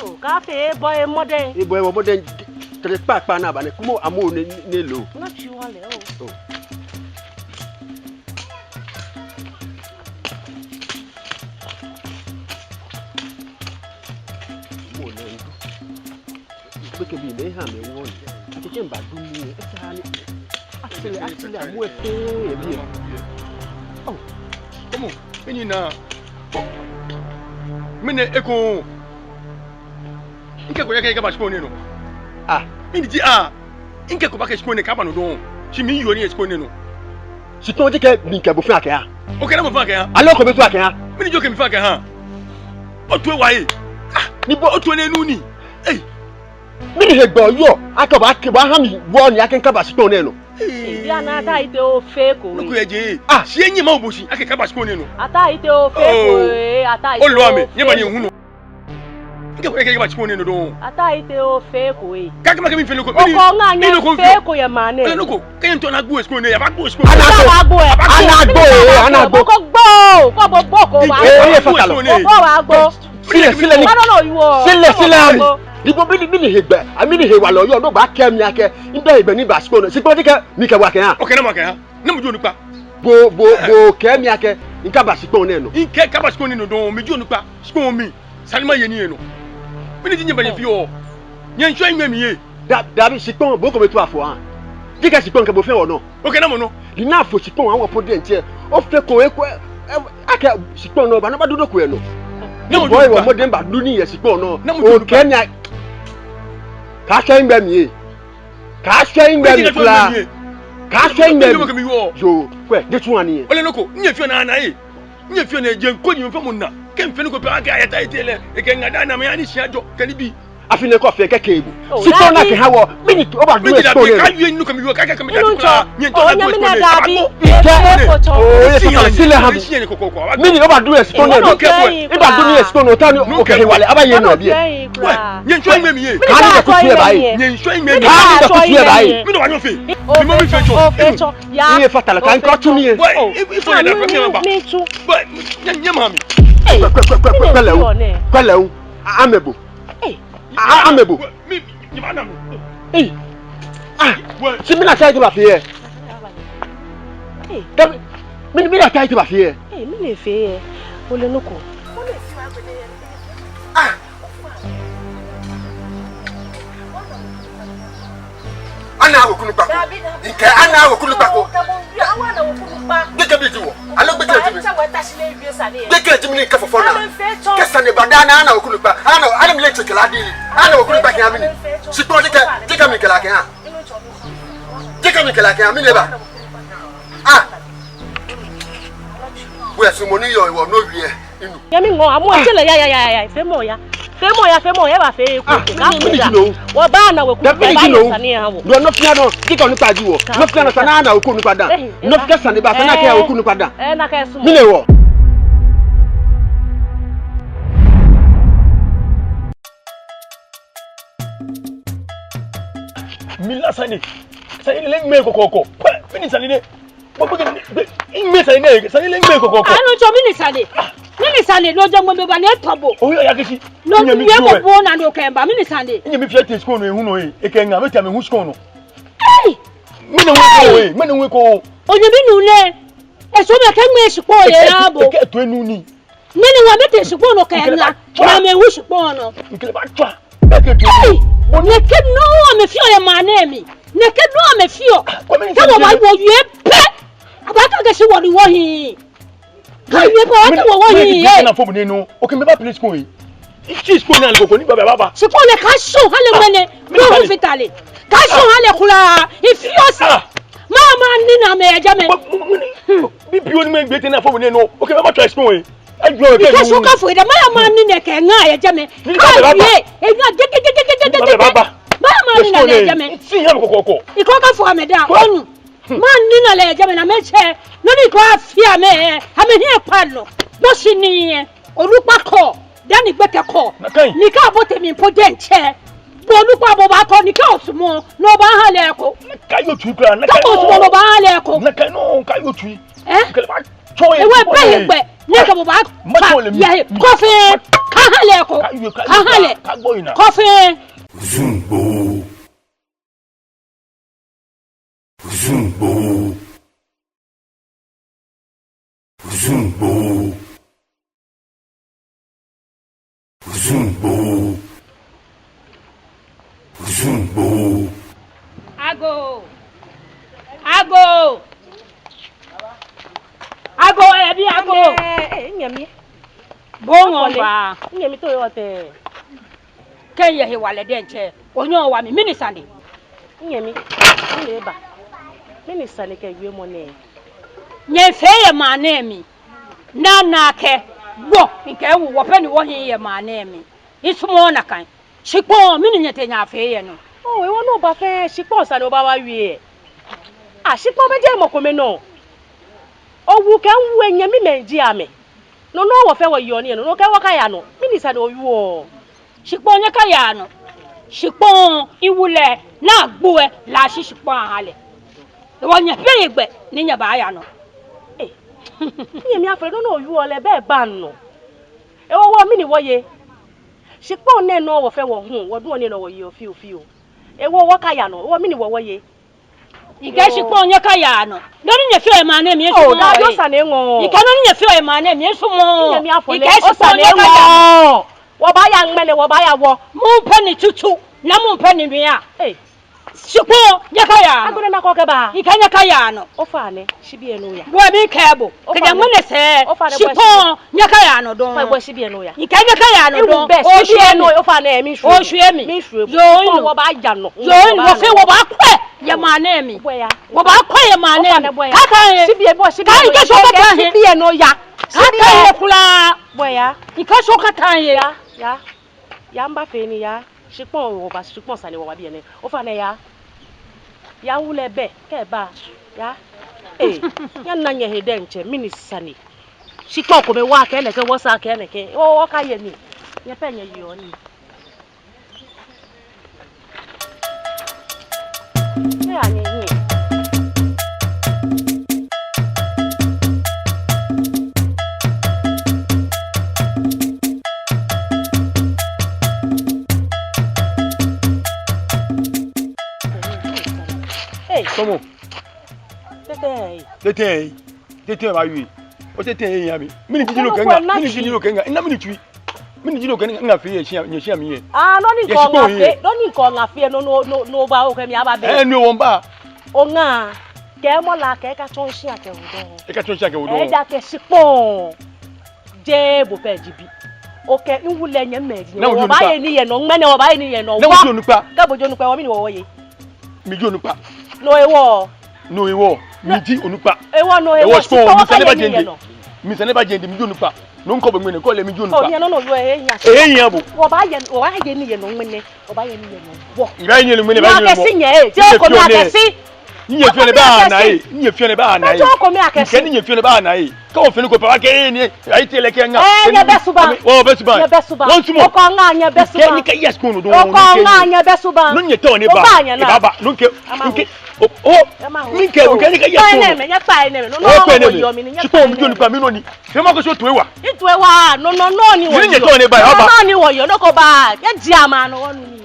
Oh, cafe boy modern. A boy modern. The pack pana, but come on, I'm more low. Not you all. Oh. We can be mayhem and one. I can back do me. Actually, I'm working. Oh, come on, you know. Mine eko. Inke ko yake ba shikone no. Ah, mini ji inke ko ba ke shikone ka ba no don. Shi mi yo ni shikone no. Si ton di ke mi ke bo fa ke ha. O ke na mo fa ke ha. Alo ko be fa ke ha. Mini jo ke mi fa ke ha. O to wa yi. Ni bo o to na nu ni. Eh. Mini he gbo yo, akaba ke ba ha mi wo ni aken ka ba shikone no. Bi ana ata ite o fake o. Ku eje. Shi enyi ma oboshi ake ka ba shikone no. Ata ite o fake o, ata ite. O lo ame, nye ba ni hu no. Inke ko yake ba shikone no don. Ata ite o fake o. Kaka ma ke mi fe no ko. O ko nga nya fake o ya mane. No ko, ke nto na gbo shikone ya ba gbo shikone. Anagbo. Ko gbo, ko bo ko wa. Ko wa gbo. Sile ni. I don't know you all. Sile. Dibo mini hegbe, amini he wa lo yo no ba ke mi ake, nda igbe ni ba shikone. Si pon dike mi ke wa ke ha. O ke na ma ke ha. Na mo jo nupa. Bo ke mi ake, nka ba shikone no. Inke ka ba shikone no don, mi jo nupa. Shikone mi. Salima ye ni no. Mini ji nyeba ni fi o. Nye nso enwe mi ye. Da bi shikone bo ko metu afo ha. Dike shikone ke bo fe wo no. O ke na mo no. Di na afo shikone an wo po de ntie. O fe ko eko ake shikone no ba na ba dodo ko e no. No boy wo mo dem ba du ni ye shikone no. O ke mi ka hwe ngba mi ka hwe ngba mi fla ka hwe ngba mi yo kwe de tun ani ole noko nye fio na anaye nye fio na je nko nyi mfa munna ke mfe nko pe aka ayata itele e ke ngada na me ani shiajo kani bi afine ko fe keke ebu shikone na ke hawo mini o ba du shikone ka yu nko mi wo ka ka me da kula nye to na shikone sile ha mini o ba du shikone no e ba du ni shikone o ta ni o ke wale abaye no bi nye nso ngbe mi ye ka ni ko tie bai nye nso ngbe mi ka ni ko tie bai mi no wa nyo fe mi mo mi fecho ya ni fatala ka nko tu ni e ifo ya da premier ba nye mami kwele amebo amebo mi ma na mo si mi na sai ti ba fi e mi na sai ti ba fi e mi le fe e o le noko ana wo kunu pako nke ana wo kunu pako awana wo kunu pa gege bi jiwo alo gbe ti mi wa ta sile wi sa ni gege ti mi ni ka fofo na kesa ne badana ana wo kunu pa ana mi le chekela di ana wo kunu pa ki amini sipo dika mi kela ke ha dika mi kela ke ha mi le ba we asumoni yo wo no wie inu yemi ngo amu chele ya fe mo ya ba fe ku ka wo ba na we ku ba ya sani ha wo no fia no dika onu pa jiwo no fia no sana na wo kunu pa da no fia sane ba sana ke wo kunu pa da na ka sumo mi le wo mila sani le me kokoko mini sani de gbogbo me sani le me kokoko anu jo mini sani lojo mo be ba ne tobo o yo ya kesi no mi e mo bo na do kemba mini sani nye mi fiate school no ehun no e ke nga meta me hu school no eh mi no we ko onye bi nu le e so me ke me sipo ye na bo ke to enu ni mini wa mete sipo no ke nga na me hu sipo no nkele ba twa e ke to bo ne ke no me fio ye ma na mi ne ke no me fio ka wo wa wo ye pe abaka ke si wo ni wo hi ka ye po wa wo hi e na fobu nenu o ke me ba play school yi chi school na le ko ni baba sipo le ka so hale mene no fitale ka so hale kula ifio sa mama ni na me eja me bi bi oni me gbe te na fobu nenu o ke me ba try school yi ajo ke ka so ka fo ida mama ni ne ke nga eja me ka ye e nga je baba mama ni na eja me si ya kokoko iko ka fo me da onu Man nina le jame na meche. No ni ko afia me. Ame hie palo. Bo sini olupa ko. Dani gbeke ko. Ni ka bote mi important che. Bo olupa bo ba ko ni ka osumo. No ba ha le ko. Ka yo tui kra na ka osumo no ba ha le ko. Na ka no ka yo tui. Ke ba choye. Ewe be gbe. Ne ka bo ba. Ya coffee. Ka ha le ko. Ka ha le. Ka boyina. Coffee. Zumbo. Zumbo. Zumbo. Zumbo. Zumbo. Ago. Ebi ago. Nyami. Bongo ba. Nyami to yote. Kenya he wale denche. Onyo wa mi minisande. Nyami. Neba. Minisande ke gwe mo ne. Nye feye manemi. Na ke. Wo nke wu wo pe ni wo hin ye manemi. Isumo na kan. Shikpo mini nyete nya feye no. Oh, we won oba fe shikpo sa no ba wa wie. Ah, shikpo meje mokome no. Owu ke nwu enyami menji ame. No wo fe wo yo ni no ke wo ka ya no. Minisande owu. Shikpo nya ka ya no. Shikpo iwule na gbo la shikpo ahale. Wo nya feye gbe ni nya ba ya no. Nyami afre no owu ole be ba no. E wo mi ni wo ye. Shikpo ne no wo fe wo hu, wo dun oni no wo ye ofi. E wo ka ya no, wo mi ni wo ye. Ike shikpo nya ka ya no. No ni nya feye ma na mi esu. Oh, da yo sa ne ngo. Ike no ni nya feye ma na mi esu mo. Nyami afre. Ike shikpo nya ka ya. Wo ba ya nmele, wo ba ya wo. Mu pani tutu, na mu pani nua. Shikpo nya ka ya. Agone na ko ke ba. Ike nya ka ya no. O fa ne, shibie no ya. Bo mi kebo. Ke ja mu ne se. Shikpo nya ka ya no don. Fa bo shibie no ya. Ike nya ka ya no don. O shie no, o fa ne mi shwe. O shwe mi. Mi shwe. Yo wo ba ya no. Yo wo fe wo ba kwe. Ya ma na mi. Wo ba kwe ya ma na mi. Ka ka shibie bo shibie. Ka ike so ka tan he. Shibie no ya. Ka ka ye kula. Boya. Ike so ka tan ye. Ya mba fe ni ya. Shikpo wo ba shikpo sa ni wo ba bi ene. O fa ne ya. Ya wule be ke ba ya ya nanye heden che minisani shikpo ko be wa ke le ke wo sa ke ne ke wo ka ye ni ye pe nye yi oni ya anye ni Comment? Tete ba wi. O tete yin ya mi. Mini jino kenga. Ina mini tui. Mini jino kenga nga fe ye shia mi ye. Ah, no ni ko nga fe. No ni ko nga fe no ba o ke mi aba be. No won ba. O nga ke mo la ke ka chon shia ke wo. E ka chon shia ke wo. E da ke shikpo. Je bo fe jibi. Okay, nwule nye meji. Wo ba ye ni ye no, ngmene wo ba ye ni ye no. Na wo jonu pa. Ka bo jonu pa wo mi ni wo ye. Mi jonu pa. No ewo. No ewo. Mi ji onupa. Ewo no ewo. Spo mi se neba jende. Mi se neba jende mi jonu pa. No nko be ngene ko le mi jonu pa. Oh, ye no no yo nya. Nya bo. Wo ba ye ni ye no ngmene. Wo ba ye ni ye no. Wo. Iba ye ni ngmene ba ye no. Ya ke si nye. Je ko mi akesi. Nye fione ba na e. Nye fione ba na e. Jo ko mi akesi. Ke nye fione ba na e. Ka o fione ko pa ke ni. Ai tele ke nga. Nye besuba. Wo besuba. Nye besuba. Won sumo. O ko nga nye besuba. Ke ni ka yes ko no do. O ko nga nye besuba. No nye to ni ba. E baba. No ke. Mi ke o ke ni ka yes ko. Ne me nya pa ne me. No no yo mi ni nya. Chipo mi jonu pa mi no ni. Se ma ko so to ewa. Itu ewa. No ni wo. Ni nye to ni ba e baba. No ni wo yo no ko ba. Ye di ama no wonu ni.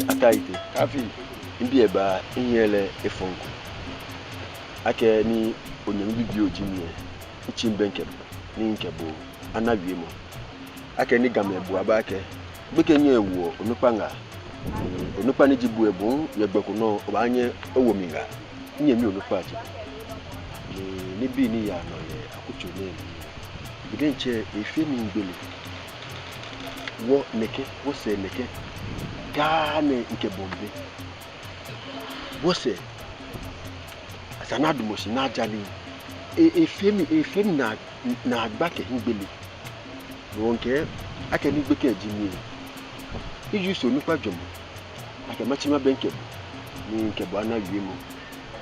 Ataite Kafi. Ndi eba inyele efonko. Ake ni onyam bibi ojimie. Ichimbe nkebo ni nkebo anawie mo. Ake ni gamebu abake. Beke nye ewo onupa nga. Onupa ni jibu ebu yegbeko no obanye owo minga. Nye mi onupa aji. Ni bi ni ya no ye akucho ne. Bidenche efe mi ngbele. Wo neke, wo se neke. Gane nke bombe. Wose asana dumoshi na jali efemi na agbake ngbele wonke ake ni gbeke jimi iju so nupa jomo ake machima benke ni nkebo ana wiemo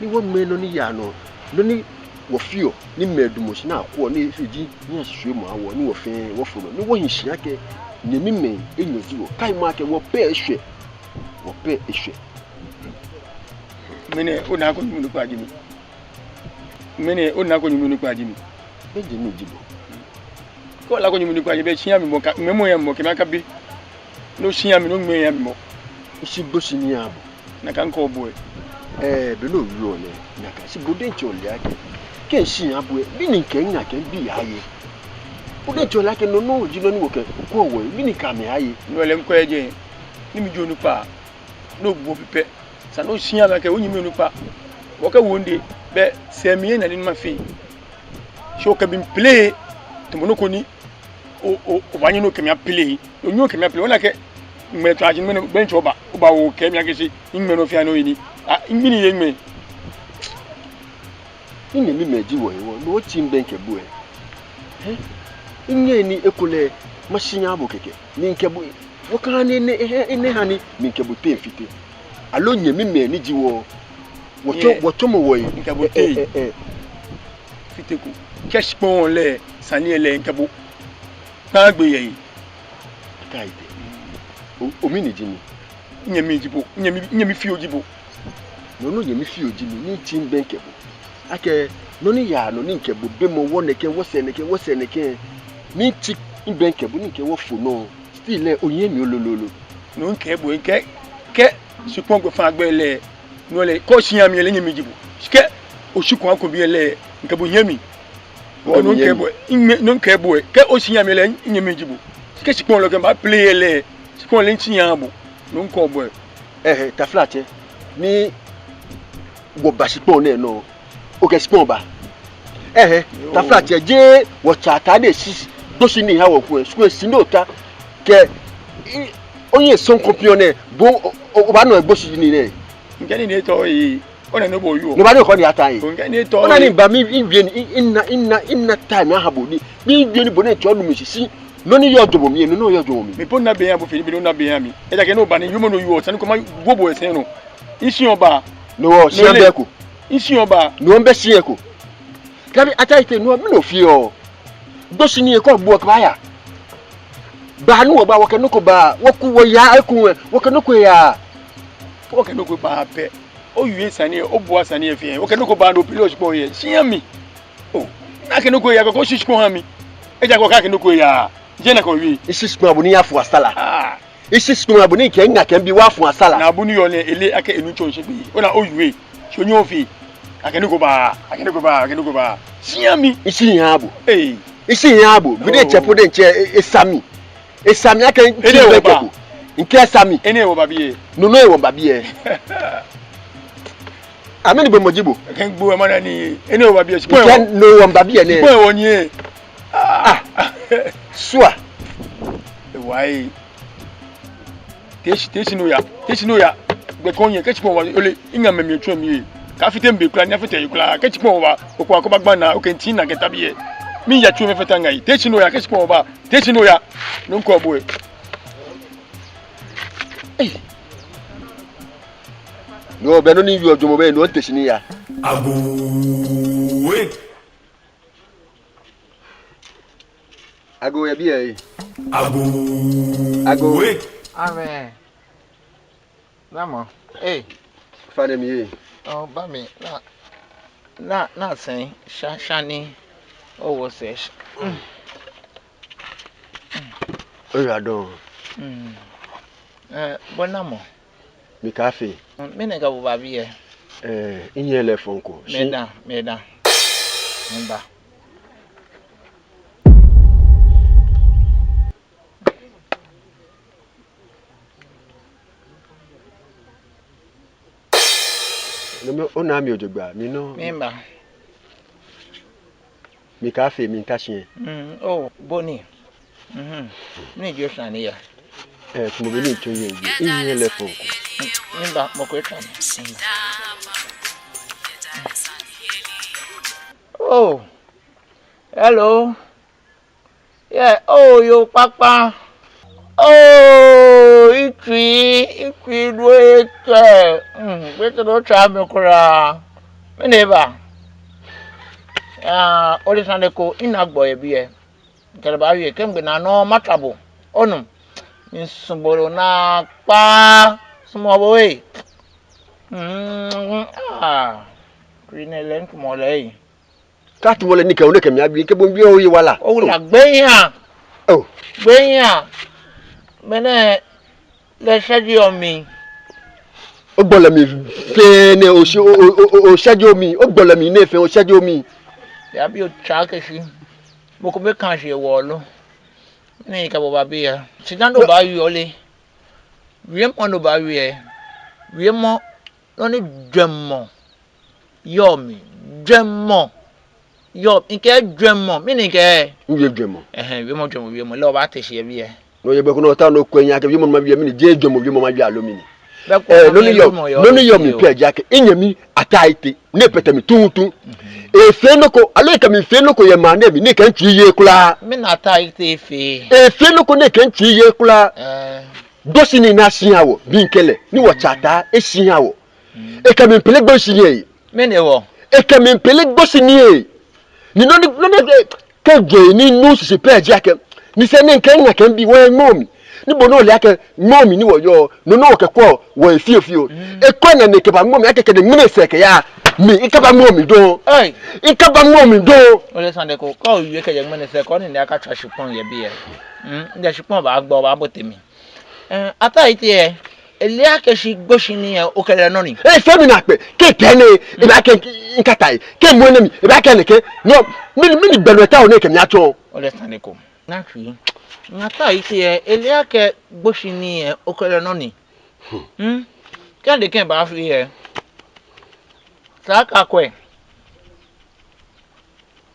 ni wo meno ni ya no ni wo fio ni medumo shi na akwo ni fiji ni ashwe mo awo ni wo fe wo fo no ni wo hinhia ke ni mime enyozi wo kai ma ke wo pe ehwe mene ona ko nyumu nupa jimi mene ona ko nyumu nupa jimi beje ni jibo ko la ko nyumu nupa jimi be chia mi mo ka memo ya mo ke maka bi no chia mi no ngme ya mi mo isi bosi ni abo na kan ko boy be no wi ole na ka si bode nche ole ake ke si abo bi ni nke nya ke bi aye bode nche ole ake no ji no ni wo ke ko wo bi ni ka me aye no le nko eje ni mi jo nupa no gbo pepe sa no chia ma ke onyimi nupa wo ka wonde be semie na ni ma fi so ka bin play to mono ko ni o banyi no ke mi play o nyo ke mi play wona ke me to ajin me ben choba o ba wo ke mi akesi ngme no fi ano yi ni ngini ye ngme ni mi meji wo no tim ben ke bu inye ni ekole mashinya abo keke ni nke bu wo kan ni ne hani mi nke bu te fite alo nye mi me ni ji wo wo mo wo yi nke bu te fite ku cash pon le sani ele nke bu pa gbe ye kaide o mi ni ji ni nye mi jibo nye mi fi ojibo no nye mi fi ojibo ni tim ben ke bu ake no ni ya no ni nke bu be mo wo ne ke wo se ne ke ni ti ben ke bu ni ke wo fo no still le oyin mi olololo no nke bu ke supon go fa gbe le no le ko sian mi le nyemi jibu ke o sukun ko bi le nke bu nyemi o no nke bu no nke bu ke o sian mi le nyemi jibu ke supon lo ke ba play le supon le sian bu no nko bu ta flat ni go ba supon le no o ke supon ba ta flat je wo chata de si do si ni ha wo ku su si no ta ke onye son compionne bo o ba no egbosi ni re ngani ne to yi ona no bo yu no ba no ko ni ata yi ngani to ona ni ba mi inna time ahabo ni bi ni bo ne to nu mi sisi no ni yo jobo mi no yo jobo mi pon na be ya bo fi bi no na be ya mi e ja ke no ba ni yumo no yu san ko ma gobo esen no isi oba no si ambe ko isi oba no mbe si eko kabi ata ite no mi no fi o gbosi ni e ko gbo ka ya ba nu oba wo ke no ko ba wo ku wo ya eku wo ke no ko ya wo ke no ko ba pe o yu sani o bo sani e fi wo ke no ko ba no pili o sipo ye sian mi o na ke no ko ya ko sipo han mi e ja ko ka ke no ko ya je na ko wi isi sipo abuni ya fu asala isi sipo abuni ke nya ke bi wa fu asala na abuni yo le ele ake enu cho se bi o na o yu so nyo fi ake no ko ba sian mi isi yan abo isi yan abo bi de chepo de nche esami aka nche ko nke esami ene wo babie no e wo babie ameni be mojibo ken gbo ma na ni ene wo babie sipo e no wo babie ne sipo e wo ni sua wai teshi no ya be konye ke sipo wa ole inga me twa mi ka fite mbe kula ni afite kula ke sipo wa ko akọ bagba na o kenti na ke tabie mi ya twa me feta ngai teshi no ya ke sipo wa teshi no ya no nko boy no be no ni yu ojomo be no teshi ni ya ago ya bi e ago ame namo fane mi oh ba mi na sen shani o wo se o ya don bonamo mi cafe mi ne ga bo ba bi inye le fonko meda mba no o na mi ojogba mi no mba mi cafe mi tashin oh boni ni jo shani ya mo be ni to yen inye le fonko mba mo ko tan oh Hello. Yeah, oh, yo, Papa. Oh, itwi wait. Wait to try me kura. Me never. Oli sande ko inagbo ebiye. Keleba wi kemgbe na no matrabo. Onu. Nsubolo na pa sumo boy. Green length mole. Kat mole ni ke o ne ke mi abi ke bo bi o yi wala. O la gbeyan. Oh. Gbeyan. Mene le ṣẹ́jú mi. O gbọ́dọ̀ mi fe ne o ṣẹ́jú mi. O gbọ́dọ̀ mi ne fe o ṣẹ́jú mi. Ya bi o cha ke shi. Mo ko be kan se wo lo. Ni ka bo ba bi ya. Ti dan do ba wi ole. Wi mo no ba wi e. Wi mo lo ni dwemmo. Yo mi dwemmo. Yo nke dwemmo. Mi ni ke. Wi dwemmo. Wi mo dwemmo wi mo lo ba te se bi e. No ye be ko no ta no kwenya ke wi mo ma bi mi ni je dwemmo wi mo ma bi alo mi ni. No ni yo mi pe ja ke enyami ataite ne pete mi tuntu. Efe no ko ale ka mi fe no ko ye ma na bi ne kan chi ye kula. Mi na ataite efe. Efe no ko ne kan chi ye kula. Dosi ni na siawo bi nkele ni wo chata e siawo. E ka mi pele gbo si ye. Mi ne wo. E ka mi pele gbo si ni e. Ni no ke ge ni nu si pe ja ke. Ni se ne kan na kan bi wo momi. Ni bono le ake momi ni wo yo no ke ko wo efio. E ko na ne ke ba momi ake ke de mine se ke ya mi e ka ba momi do. E ka ba momi do. O le sande ko wi ke je mine se ko ni aka twa shipon ye bi e. Nde shipon ba gbo ba botemi. Ata ite e ele ake shi gboshi ni e o kele no ni. E fe mi na pe ke pene e ba ke nkata ke mo na mi e ba ke ne ke no mi gbelu eta o ne ke mi ato. O le sande ko na twi. Ata ite e ele ake gboshi ni e o kele no ni. Kan de ken ba fi e. Saka kwe.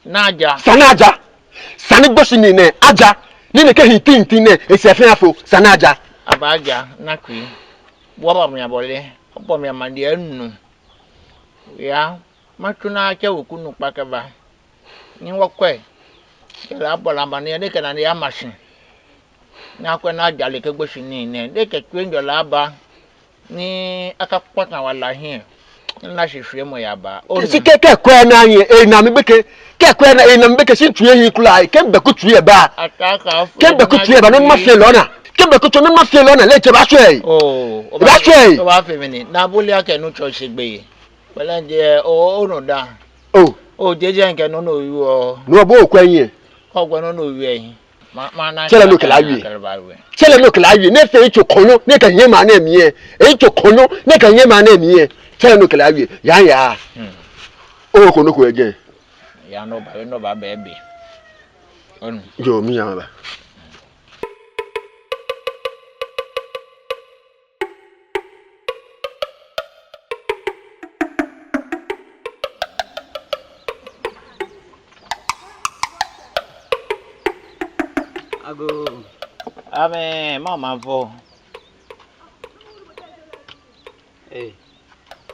Naja. Sanaja. Sani gboshi ni ne aja. Ni ne ke hinti ne e se fe afo sanaja. Abaja na kwi. Bwaba mi abole. Opo mi amandi enu. Ya, matuna ake okunu pakeba. Ni wokwe. Kela abola mani de kana ya machine. Na kwe na jale ke gboshi ni ne. De ke twenjo la ba. Ni aka kwata wala hin. Na shifie mo ya ba. Si ke kwa na yin e na mi beke ke kwa na e na mi beke si tuye hin kula ke be ku tuye ba. Ataka. Ke be ku tuye ba no ma fe lona. Ke be ku to no ma fe lona le je ba so e. Oh, ba so e. O ba fe mi ni. Na boli ake no church gbe. Pele nje o no da. Oh. O jeje nke no no yu o. No bo okwa yin. Ogwe no no yu ehin. Ma na. Chele no kala wi. Chele no kala wi ne fe icho kono ne kan yin ma na mi e. Icho kono ne kan yin ma na mi e. Chele no kala wi. Ya. O ko no ko eje. Ya no ba bebe. Onu. Yo mi ya ba. Ago. Ame mama vo.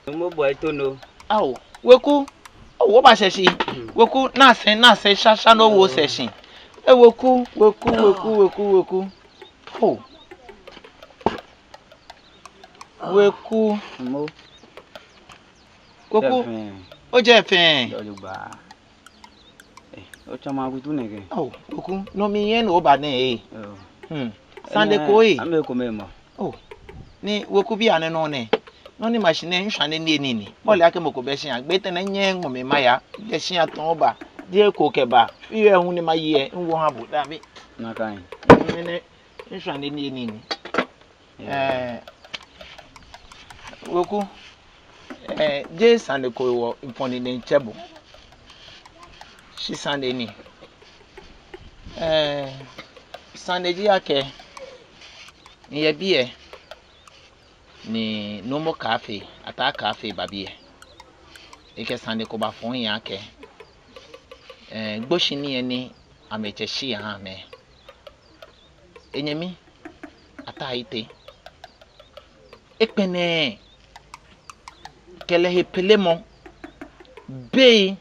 Mo boy to no. Awo, weku. Wo ba seshi. Weku na se shasha no wo seshi. Weku. Oh. Weku. Mo. Weku. O je fen. Olugba. O chama gutu nege. Oh, weku. No mi yen o ba ne e. Sande ko e. Ame ko memo. Oh. Ni weku bi ane no ne. No ni machine nhwane ni ni. Bole ake moko be shin agbe te na nye ngome maya. De shin aton oba. Die ko keba. Iye hu ni maye nwo ha bu da bi. Na kan. Mene nhwane ni. Weku. Je sande ko wo imponi ne nchebo. Shi sande ni. Sande ji ake. Ni biye. Ni nomo cafe ata cafe babie eke sande ko ba fon yan ke gboshi ni eni amecheshi ha me enyemi ata ite epene kele he pelemo be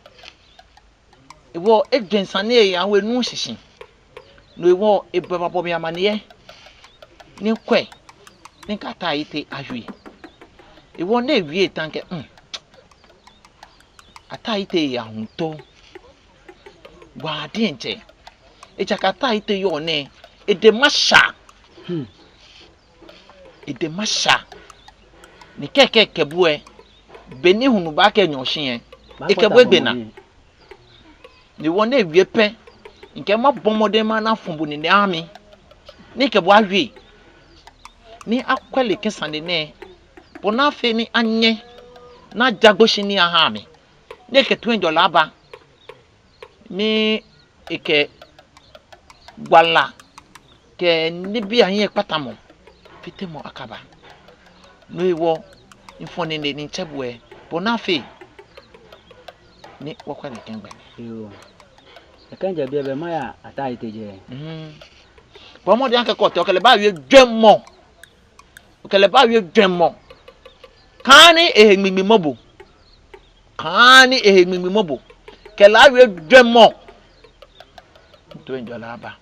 ewo edwensane ya we nu hihyin no ewo ebababo mi amane ni kwe ni kata ite ahwe ewo na ewie tanke ata ite ya hunto wa de nche echakata ite yo ne edemasha edemasha ni keke kebue beni hunu ba ke nyoshin ekebue gbena ni won na ewie pe nke ma bomode ma na fumbu ni ami ni kebue ahwe ni akwele kesande ne bona fe ni anye na jagboshi ni aha mi ne ke $20 aba ni eke gwala ke ni bi anye patamo fitemo akaba no iwo infone ne ni chebwe bona fe ni wakwale kengbe yo ekanja bia be maya ata iteje bo de anke ko te okele ba wie dwemmo okele ba wie dwemmo kani ehemimi mobo kela wie dwemmo $20 aba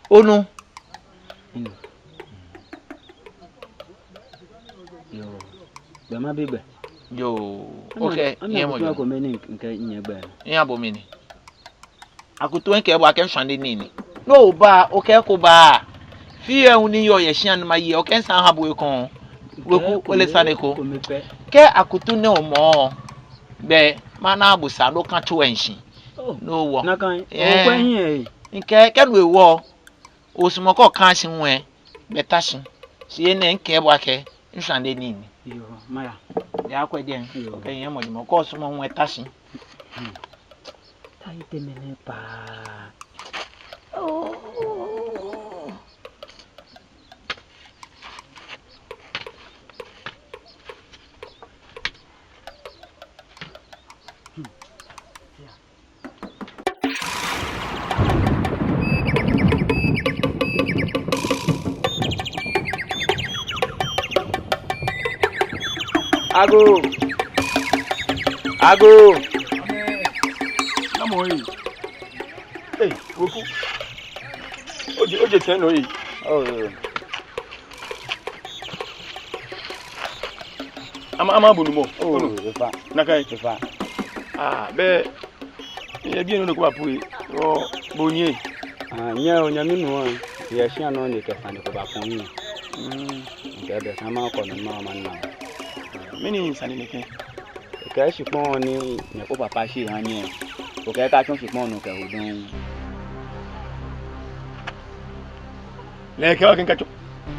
onu yo be ma bigbe yo okay yemo yo ko meni nke nyegbe ya bo mini akutu nke bo aken swande nini no ba okay ko ba fi ehun ni yo ye hia na maye okay san ha bo ekon weku ole saneko ke akutu ne omo be mana abusa do kan to enhin no wo na kan o kwehin nke ke no ewo osumoko kan si nwe betashin si ene nke bo ake nsande nini yo maya ya kwa den okay yemo di mo ko sumo nwe tashin taite mene pa Ago. Namo yi. Woku. Oje teno yi. Ama bunumo. Efa. Nakai. Efa. Be ye bi no ko apu o bonye. Nye onyaminu ye hia no ne kefa ne ko ba fon yi. Nke be sama ko no ma man na. Mini sani neke. Ke shipon ni ne ko papa shi hanye. O ke ka chon shipon no ke hodun. Leke o ken ka cho.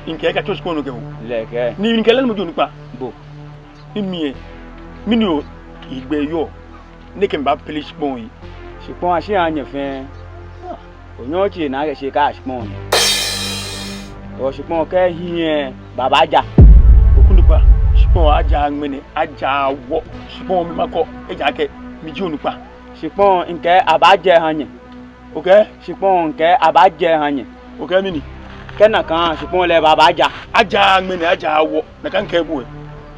Inke ka cho shipon no ke ho. Leke. Ni nke lenu mo jo nipa. Bo. Mimi o igbe yo. Ne ke mba pele shipon yi. Shipon ashi hanye fe. Onyo chi na ke shi ka shipon. O shipon ke hien babaja. Okundupa. Shipon aja ngmene aja wo shipon mi mako eja ke mi ji onupa shipon nke abaje hanye okay shipon nke abaje hanye okay mini kena kan shipon le babaja aja ngmene aja wo na kan ke buwe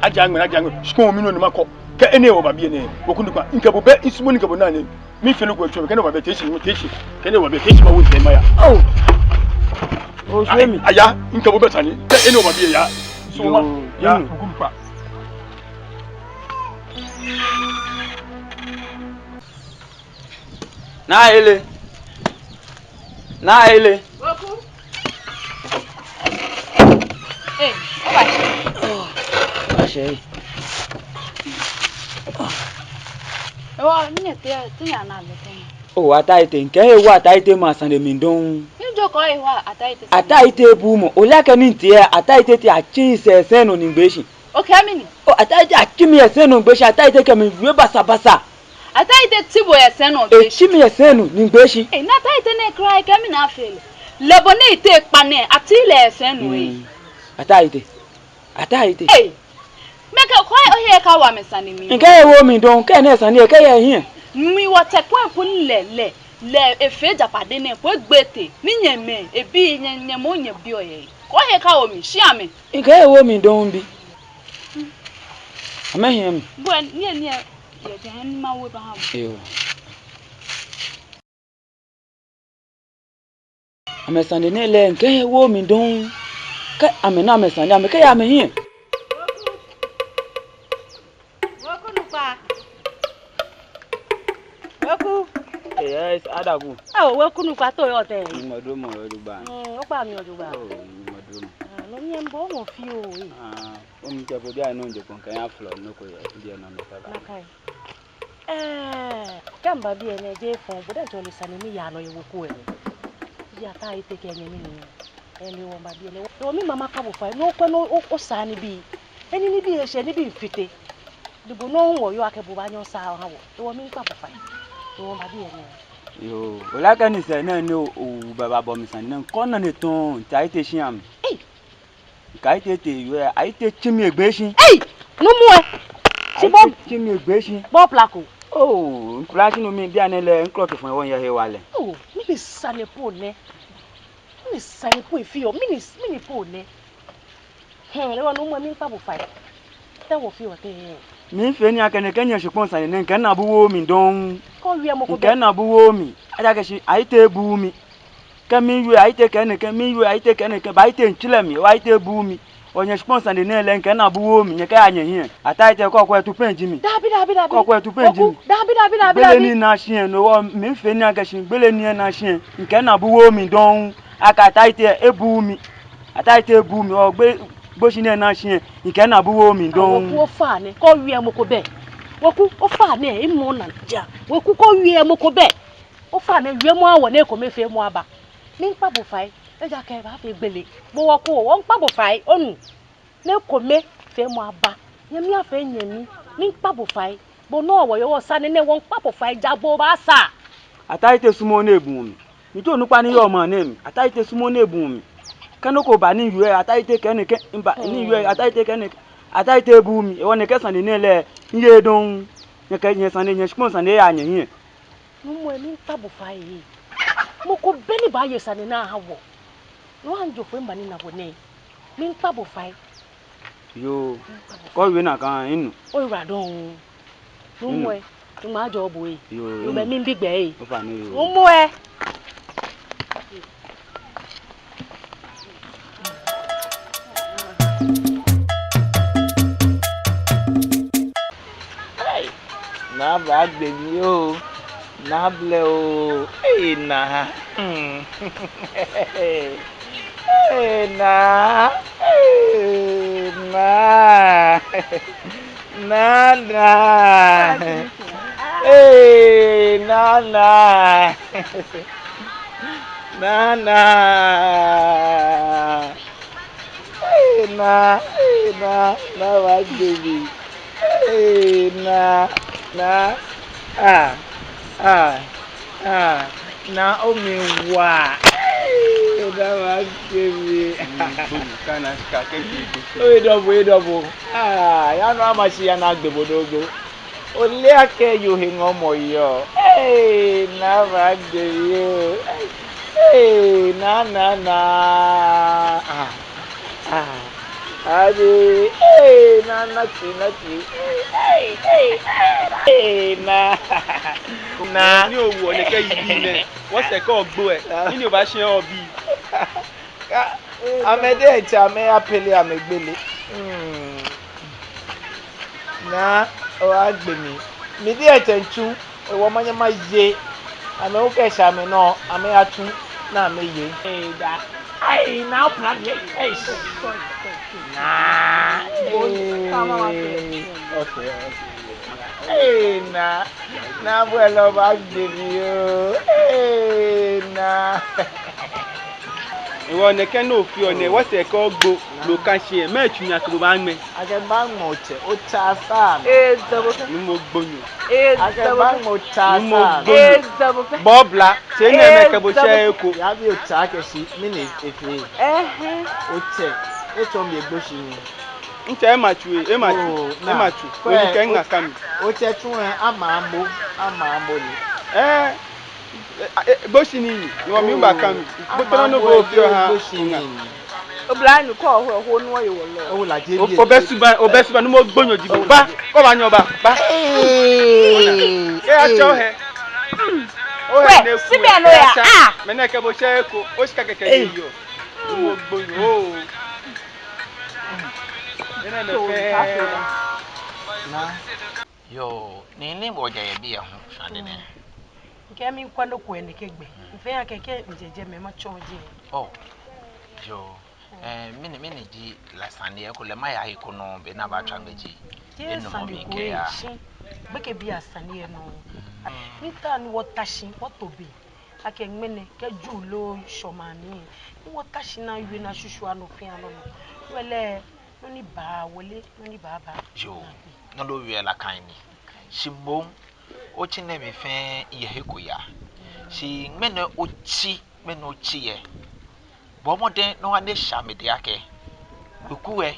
aja ngmene shipon mi no ni mako ke ene wo babie ne okundupa nke bo be isumo nke bo na ne mi felu ko atwa ke ne wo be techi ke ne wo be techi ma wo ntema ya o shemi aya nke bo be tani ke ene wo babie ya so ma ya okundupa na ele Woku Ashe ni te ya na le o ataite nke ewu ataite ma san de mindon njo ko ewa ataite bu mo o la ke ni tie ataite ti achi se no ni gbeshi okay amini o ataite akimi ese no gbeshi ataite ke mi we basa ataite tibo ese no gbeshi chimi ese no ni gbeshi na ataite ne cry ke mi na feel lebo ne ite pane ati le ese no yi ataite meke ko o he ka wa me sani mi nke ewo mi don ke na sani e ke ye hin mi wo te ko le efe japade ne po gbete ni nyeme ebi nyenye mo nye bi oye ko he ka o mi shi ame nke ewo mi don bi amehin bo ni ye je han ma wo ba ha ewo amesande ne le nke wo mi don ka amena amesande ame ka ya me hin Woku nupa. Woku. yes adagu Oh, woku nupa to yo te. modo mo yoruba O pa mi ojuba. oh modo No mi embo mo fi o yi. o mi je bo bi anu nje kon kan ya flo no ko ya ndi na no sala Nakai. Kamba bi ene je fon bo de jo le sani mi ya no ye woku ene. Ya ta ite ke ene ni. Ene wo ba bi ene. O mi mama ka bo fa no ko no o sani bi. Eni ni bi e se ni bi mfite. Dibo no wo yo akebo ba nyo sa ha wo. O mi pa bo fa. O ba bi ene. yo ola ka ni se na ni o baba bo mi san na kon na ne ton ta ite shiam ka ite te yo ite chimi egbesin No mu e. Si bo chimi egbesin bo plako. oh flashing no mi bi anele nklock fun won ye he wale Oh, mi be sane po ne. Mi sane po fi o, mi po ne. Le wa no mo mi pa bo fa. Te wo fi o te. mi fe ni akene kenya shupon san ne kan na buwo mi don Ko wi mo ko be. kan na buwo mi aja ke shi ite bu mi kan mi yu ite kan ke mi yu ite kan ke ba ite nchile mi wa ite bu mi onye shupon san ne le kan na buwo mi nye ka anya hin ata ite ko etu penji mi Dabi. ko etu penji mi Dabi. gbele ni na shien no wo mi fe ni aka shin gbele ni na shien nke na buwo mi don aka ta ite ebu mi ata ite ebu mi o gbe bo shi na shien nke na buwo mi don Wo fa ne, ko wi mo ko be. Woku o fa ne e mo na ja. Woku ko wi mo ko be. O fa ne wi mo awo ne ko me fe mo aba. Mi pa bo fa e ja ke ba fe gbele. Bo woku o won pa bo fa e onu. Ne ko me fe mo aba. Ye mi afa nyami. Mi pa bo fa e bo no wo yo sa ne won pa bo fa e ja bo ba sa. ata ite sumo na ebu mi mi to nupa ni yo mo na mi ata ite sumo na ebu mi kanoko ba ni yu ata ite kan ke mba ni yu ata ite kan ata ite ebu mi e won ke san ni le nye don nye ke nye san nye shpon san ya anya hin Mo mi pa bo fa e. Mo ko be ni ba ye sa ne na hawo. No anjo fe mba ni na bo ne. Mi pa bo fa e. yo ko wi na kan inu O ra don. No mo e. Tu ma jo bo e. yo Yo be mi bi gbe e. o fa ni yo O mo e. Na ba gbe mi o. Na ble o. Na. Na. Na. Na. Na. Nana. Na wa baby. Na. Na omi wa. Na wa baby. kana ka ke We double. Ya no amachi ya na gbebodogo. Ole ake yo he ngomo yo. Na wa baby. Na. Adi, na ti. Na. Ni owo le ke yi ne. Wọ́n se ko gbo e. Ni o ba se obi. Amede echa me apele amegbele. Na o agbe mi. Mi di eche nchu, e wo manya ma ye. Ame o ke sha me no, ame atu na me ye. Da. Ai, na plan ye. Na. Okay. Na bueno ba gbe o. Na. Ìwọ ne ke no fi o ne wọ́n se ko gbo lo kan se me tu nya to ba nme. Age ba mo che, o cha sa. Ni mo gbonyo. Age ba mo cha Ni mo sa. gbonyo. Bobla, se ne me ke bo se eko. Ya bi o cha ke si, mi ni efe. O che, e to mi egbo si ni. Nche e machu. O ni ke nga kam. O che tun e ama ambo ni. Bó ṣì ni ìwọ mi ń bà ká mi gbọ́dọ̀ ní bó fi ọ̀hán Oblanu ko ho no ye wo lo. O la je bi. ọbẹ̀ síbà ní mo gbóyàn jìbò bá kọ́ bá ní ọba bá. Ẹ á ṣọ́ ẹ. We, sibe no ya. Ah. Meneke bo sheko, o shika keke yo. Mo gbonyo. Ena me fe. Na. Yo, nini moja ya bia ho shade ne. Nke mi kwando kwene kegbe. Mfe ya keke njeje me ma choje. Oh. Yo. Mini ji la sande ko le maya iko no be na ba twangaji. Eno mo mi ke ya. Beke bia sande no. Nita ni wotashi wotobi. Ake ngmene ke julo shomani. Ni wotashi na ywe na shushu anofi ano no. Wele no ni ba wele no ni baba. Yo. No do wi la kan ni. Shibom o chi na me fe ye heko ya. Shi ngmene o chi ye. Bomoden no ane shamede ake. Ukuwe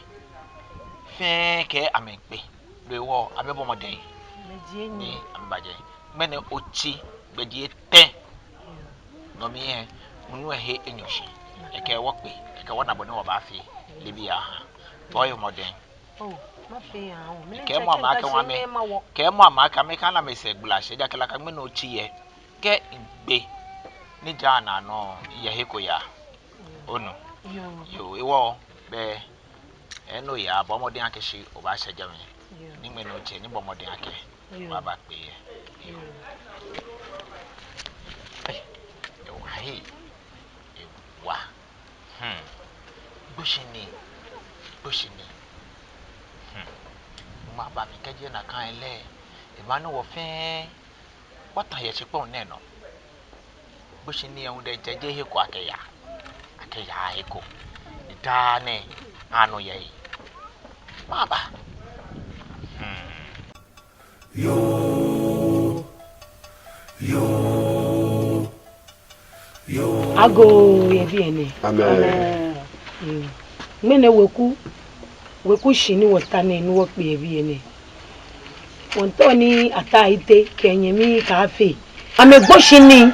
fe ke amenpe. Lewo abe bomoden. Ni ambaje. Mene ochi bedie ten. No mi e munu he enyoshi. Eke wokpe, eke wona bone wo ba fi libia ha. Boy moden. Oh, ma fe ya o. Ke mo amaka wa me. Ke mo amaka me kana me se gblashe jakela ka mene ochi ye. Ke gbe ni jana no ye heko ya. Ono. Yo iwo be eno ya bomoden akeshi oba shejame. Ni me no che ni bomoden ake. Baba pe. Yo. Yo hai. Wa. Bushini. Ma ba mi keje na kan ele. E ma no wo fe. What are you supposed to know? Bushini on the jeje he ko akeya. Akeya eko. Dane ano ye. Baba. Yo. Ago ye biene. Amen. Mene weku shini wotane ni wokpe ye biene. Wontoni ata ite kenyemi kafe. Ame gboshini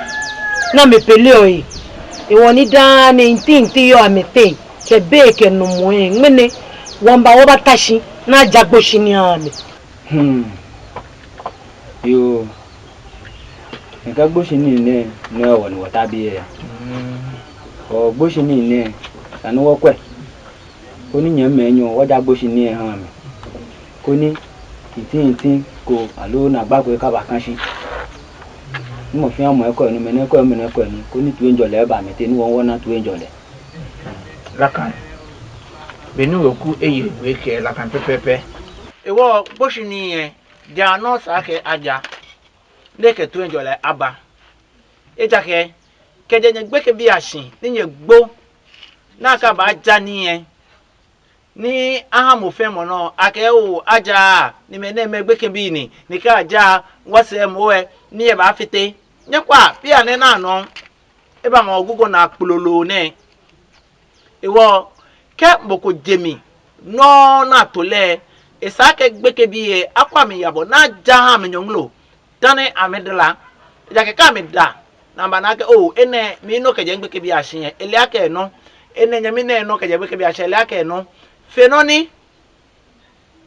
na me pele oyi. E woni dane ntinti yo amete ke be ke no moe mene wamba woba tashi na jagboshini ame. Yo. Nka gboshini ne woni watabi ya. O gboshini ne sanu wokwe. Koni nyame enyo waja gboshini e han mi. Koni tin ko alo na gbagbe ka ba kan shi. Mo fi amo eko enu mene eko enu koni tu enjole ba mi te ni won wona tu enjole. Lakan. Benu oku eye weke lakan pepepe. Ewo boshini ye dia no sa ke aja. Leke tu enjole aba. Eja ke keje nye gbeke bi ashin ni nye gbo na ka ba aja ni ye. Ni aha mo fe mo no ake o aja ni me na me gbeke bi ni ka aja wase mo we ni e ba fite nyekwa bia ne na no e ba ma ogugo na akpololo ne ewo ke mboko jemi no na tole e sa ke gbeke bi e akwa mi yabo na ja ha me nyonglo tane amedla ja ke ka me da na ba na ke o ene mi no ke je gbeke bi ashin ele ake no ene nyami ne no ke je gbeke bi ashin ele ake no fenoni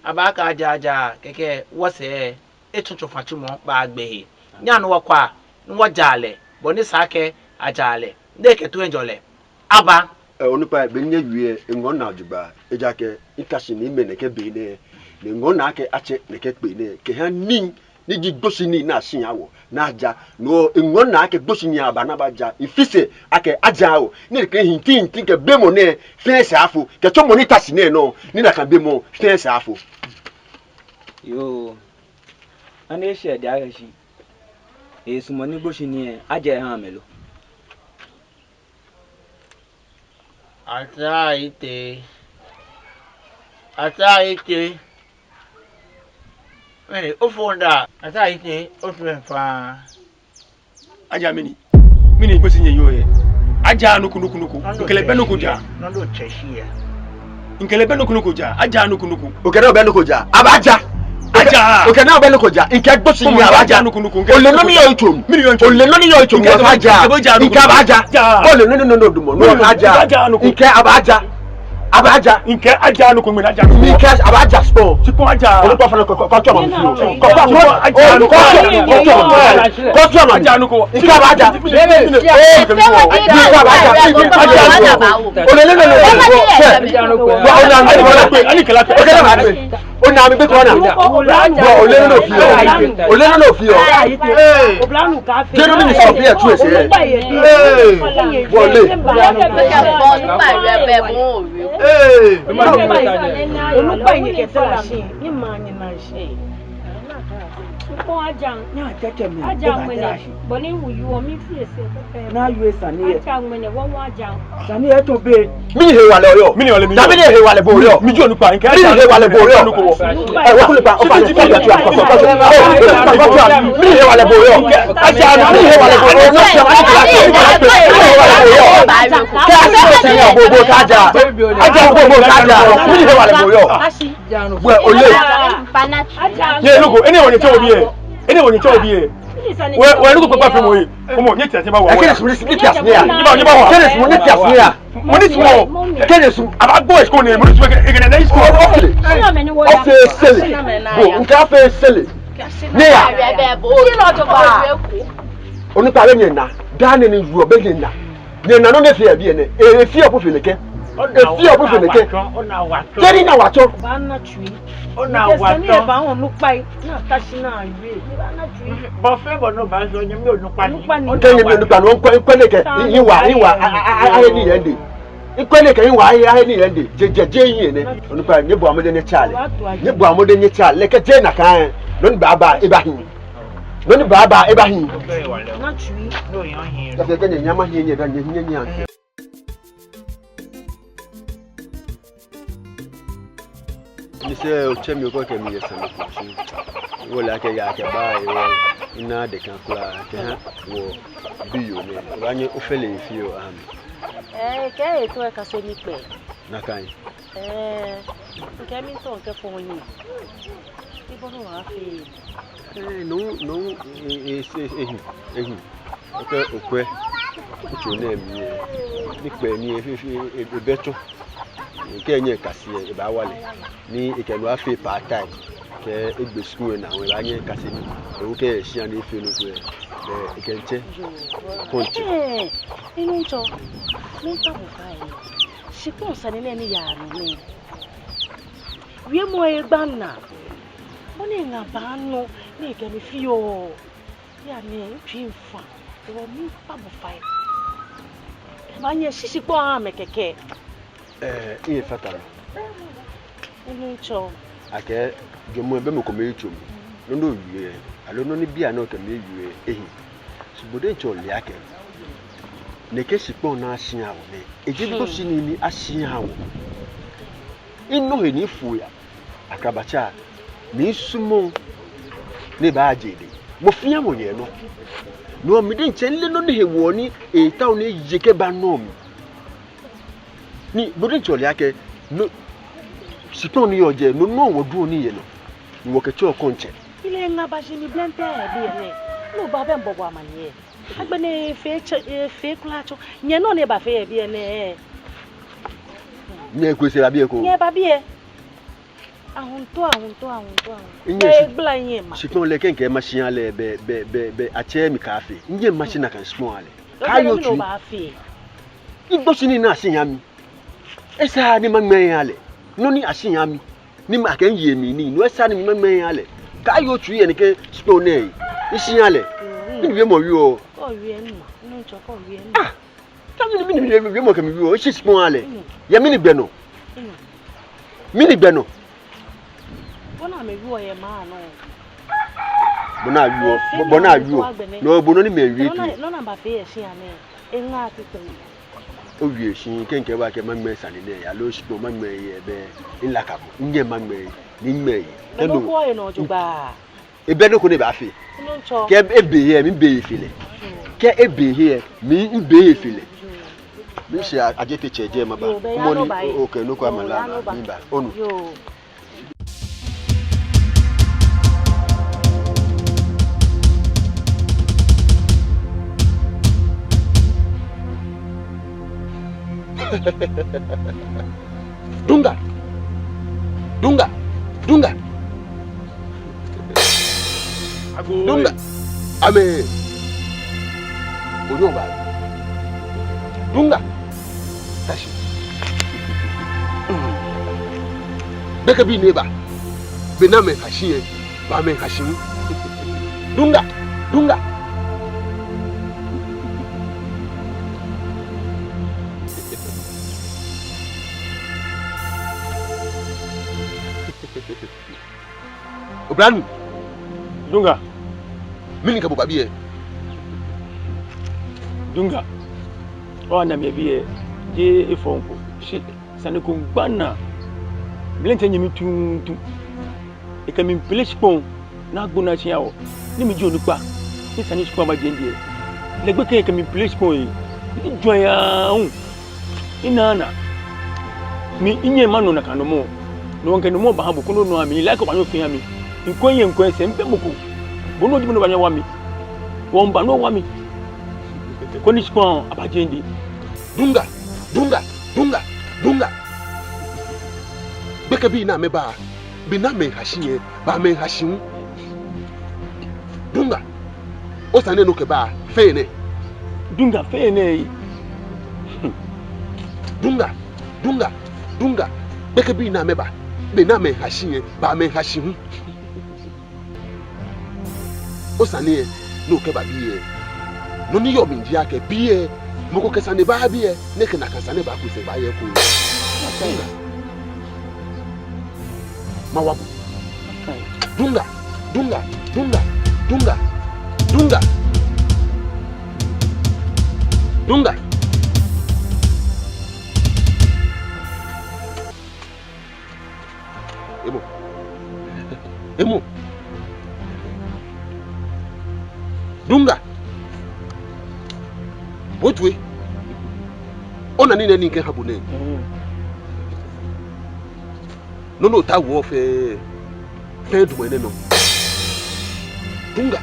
abaka aja keke wose etutu fatumo ba gbe nya no wakwa no jale boni sake ajale ndeke tu enjole aba onipa be nye wie ngon na juba ejake ikashi ni me neke be ne ngon na ake ache neke pe ne ke ha nin ni ji gboshini na shin awo na aja no ngon na ake gboshini aba na baja ifise ake aja awo ni ke hintin ke bemo ne fense afo ke to monitor sine no ni na kan bemo fense afo. Yo. Ane she dia shi. E sumo ni gboshini e aja han melo. Ata ite. Mene ofonda ata ite ofenfa. Aja mini gbosi nye yo ye. Aja nuku. Nkele be nuku ja. Nondo cheshia. Nkele be nuku ja. Aja nuku. Okere be nuku ja. Abaja. Aja. Okere na be nuku ja. Nke gbosi ni abaja nuku. Ole no ni yo ichom. Ole no ni yo ichom. Abaja. Nke abaja. Ole no dumo. No aja. Nke abaja. Abaja. Nke aja no ko me aja. Mi cash abaja sport. Sipon aja. Olu pa fa ko aja no ko. Ika abaja. Ona mi be ko na. Ole no fi o. Ole no fi o. Oblanu ka fe. Jeno mi so fi e tu e se. Wole. Olùgbà yìí kẹsẹ̀ la ṣe ní màá yẹn náà ṣe. Fún ajá àgbẹ̀nẹ̀ bọ̀ ní ìwòyí wọ́n mi fi èsì ẹ̀fẹ́. Na yu esa ni e. Ajá àgbẹ̀nẹ̀ wọ́n wọ́n ajá. Sani e to be. Mi he wale oyo. Mi ni wale mi. Dabi ni he wale bo oyo. Mi jo nu pa nke Mi he wale bo oyo. Wa kule pa o fa ni pa ya tu akọ. Mi he wale bo oyo. Aja mi he wale bo oyo. No se ma ni kala ko. Mi he wale bo oyo. Ke asi o se ya bobo kaja. Aja bobo kaja. Mi he wale bo oyo. We ole. Ye lugo ene wonye che obi e. Ene wonye che obi e. We lugo papa fe mo yi. Omo nye tiase ba wo. Kenes mu ni tias ni ya. Ni ba wo. Kenes mu ni tias ni ya. Mo ni tumo. Kenes mu Aba boy school ni mo ni tumo egene na school. okele. Ofe sele. Go nka fe sele. Ni ya. Onipa we nyina. Dan ni ru obe nyina. Nyina no ne fe abi ene. E fi opo fe neke. E fi opo fe neke. Teri na wacho. Ba na tui. Ona wa to. Ba won nu pa na tashi na iwe. Ba na tui. Bo fe bo no ba so nyem no pa ni. Kenye mi onipa no nkwe neke. Iwa ahe ni yende. Ikwe neke iwa ahe ni yende. Je yin ne. Onipa nye bo amode ne chale. Nye bo amode nye chale. Leke je na kan. No ni baba Ibrahim. No ni baba Ibrahim. Na tui. No yan hin. Ka fe kenye nyama hin nye da nye anke. Mise o chemi ko ke mi yesa no kuchi. Wo la ke ya ke ba e ina de kan kula ke ha wo biyo ne. Wa nye ofele fi o am. Ke eto e ka se mi pe. Na kan. Nke mi to nke fun yin. Ibo no wa fi. No ehi. Okwe. Ucho na mi e. Ni pe ni e beto. Nke nye kasi e ba wale ni ikelu afi part time ke egbe school na we ba nye kasi ni o ke si an ife no ko e ikenche ponchi inu ncho ni ta bo fa e sipon sani le ni ya ni wie mo e gba na o ni nga ba no ni ke mi fi o ya ni twi nfa o mi pa bo fa e ba nye sisipo a me keke iye fatalo ncho ake jomo ebe me ko me chum no wie alo no ni bia na o ke me wie ehi subode ncho le ake ne ke sipon na ahia wo ne ejibo sini ni ahia wo inno he ni fu ya akabacha ni sumo ne ba ajede mo fia mo ye no mi de nche nle no ne he wo ni e tawo ne yeke ba no mi ni bodin chole yake no sipon ni oje no wo du oni ye no ni wo ke cho konche ile nga ba jini blente bi ne no ba be mbogo amanye agbene fe kulacho nye no ne ba fe bi ne nye kwese ba bi ko nye ba bi ahunto nye gbla nye ma sipon le kenke machine ale be ache mi cafe nye machine kan small ale kayo tu ba fe igbo sini na asinyami esa ni magmen ale no ni asinyami ni ma kan ye mi ni no esa ni magmen ale kayo tu ye ni ke sipon ne isi ale ni bi mo wi o wi en ma no cho ko wi en ma tabi ni bi mo ke mi wi o isi sipon ale ya mi ni gbe no bona me wi o ye ma no bona wi o no bono ni me wi tu no na ba fe ye si ane enga ti pe o wi esin kenke ba ke magmen sani ne ya lo sipon magmen ye be ila kabo nje magmen ni me ye no ko ye no jugba ebe no ko ne ba fe no ncho ke ebe ye mi be ifile ke ebe ye mi be ifile mi se aje te cheje ma ba mo ni o ke no ko amala mi ba onu Dunga. Dunga. Dunga. Dunga. Ame. Onyoba. Dunga. Tashi. Beka bi neba. Bename hashiye. Ba men hashimu. Dunga. Dunga. Obran. Dunga. Mini ka bobabiye. Dunga. O na me biye je efonko. Shi sane ko gbana. Blente nyemi tuntu. E ka mi place pon na gbona chia o. Ni mi jo nupa. Ni sane shi kwa ma jendie. Le gbe ke mi place pon yi. Ni joya hu. Inana. Mi inye manu na kanomo. No nke no mo ba ha bu kuno no ami like ba no fi ami. Nkoye nkoye mpe muku bono di bono banya wami womba no wami koni shikon abajendi Dunga. Dunga. Dunga. Dunga. Beka bi na meba. Bi na men hashiye. Ba men hashimu. Dunga. Osane no ke ba fene. Dunga fene. Dunga. Dunga. Dunga. Beka bi na meba. Bi na men hashiye. Ba men hashimu. Osane no ke ba biye. No ni yo min dia ke biye. Moko kesane ba biye. Ne ke na kasane ba ku se ba ye ku. Dunga. Mawabu. Dunga. Dunga. Dunga. Dunga. Dunga. Dunga. Emo. Emo. Dunga. Wotwe. Ona ni nani nke habune. No ta wo fe du mene no. Dunga.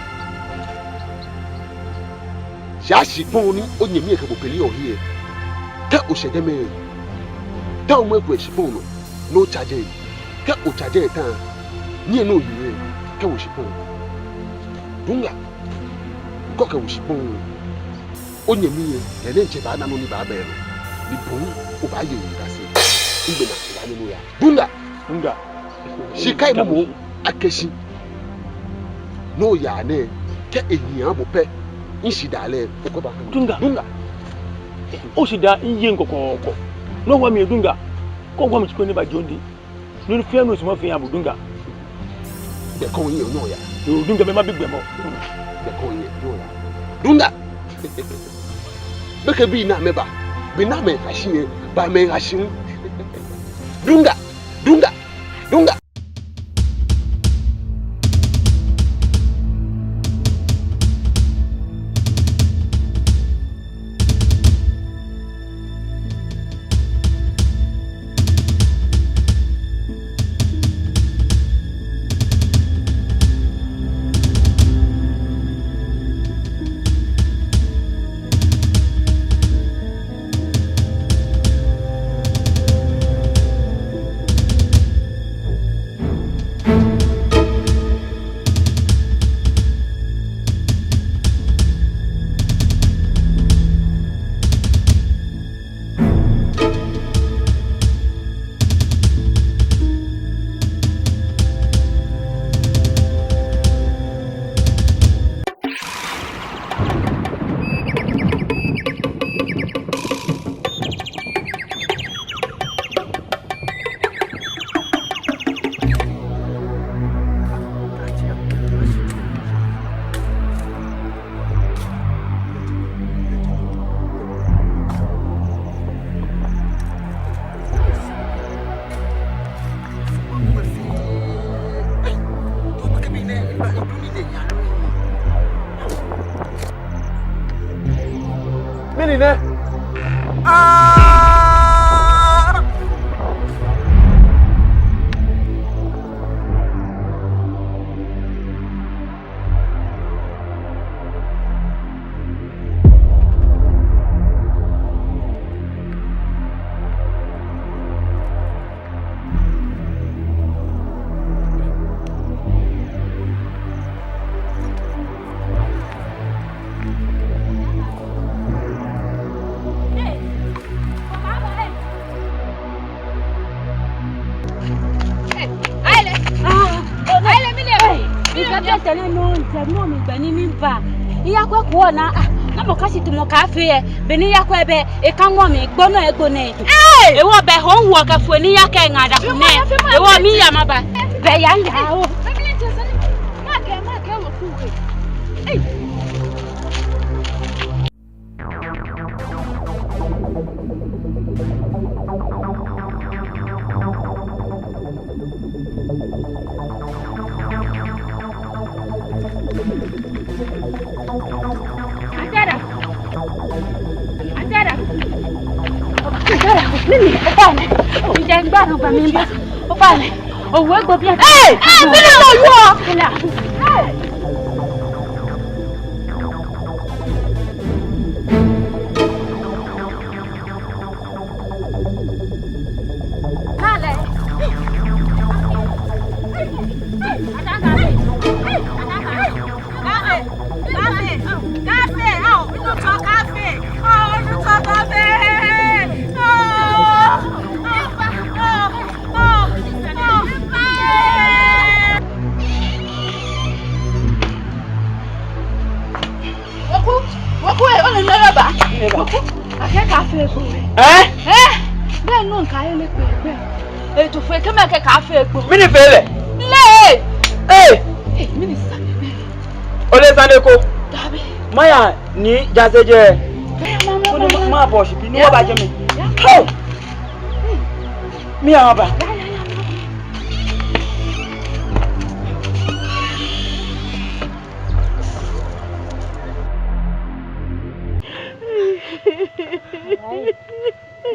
Shashi poni onyemi e kabopeli o hie. Ke o shedeme. Ta o mwe ku shipono. No charge. Ke o charge ta. Ni no yire. Ke o shipono. Dunga. Koke o shipono. Onyemi e ne nche ba na no ni ba ba ero. Ni bon o ba ye o ngase. Ngbe na se ba ni no ya. Dunga. Dunga. Shikai mo akeshi. No ya ne ke ehian bo pe. Inshidale okoba. Dunga. Dunga. O shida iye nkokoko. No wa mi Dunga. Ko wa mi chikone ba jondi. No fi anu so ma fi abu Dunga. Be ko yin no ya. O Dunga me ma bigbe mo. Be ko yin no ya. Dunga. Beke bi na meba. Bi na me hashiye ba me hashin. Dunga. Dunga. Dunga. Bia tele no ntemo mi gbani mi ba. Iya kwa ko na na mo kasi to mo ka fe e be ni yakwa ebe e ka ngo mi gbono egbo ne. E wo be ho nwo ka fu ni yakwa ngada fu ne. E wo mi ya maba. Be ya nga o. Ma ke wo fu we. Nini, opane. Njengba no ba mimba. Opane. Owe gbo bia. Nini lo yo. Kila. Kale. No nkai le pe. E to fe ke me ke ka fe egbo. Mini fele. Le. Mini sa be. Ole sande ko. Dabi. Maya ni jaseje. Kuni ma bosh bi ni wo ba je mi. Mi a ba.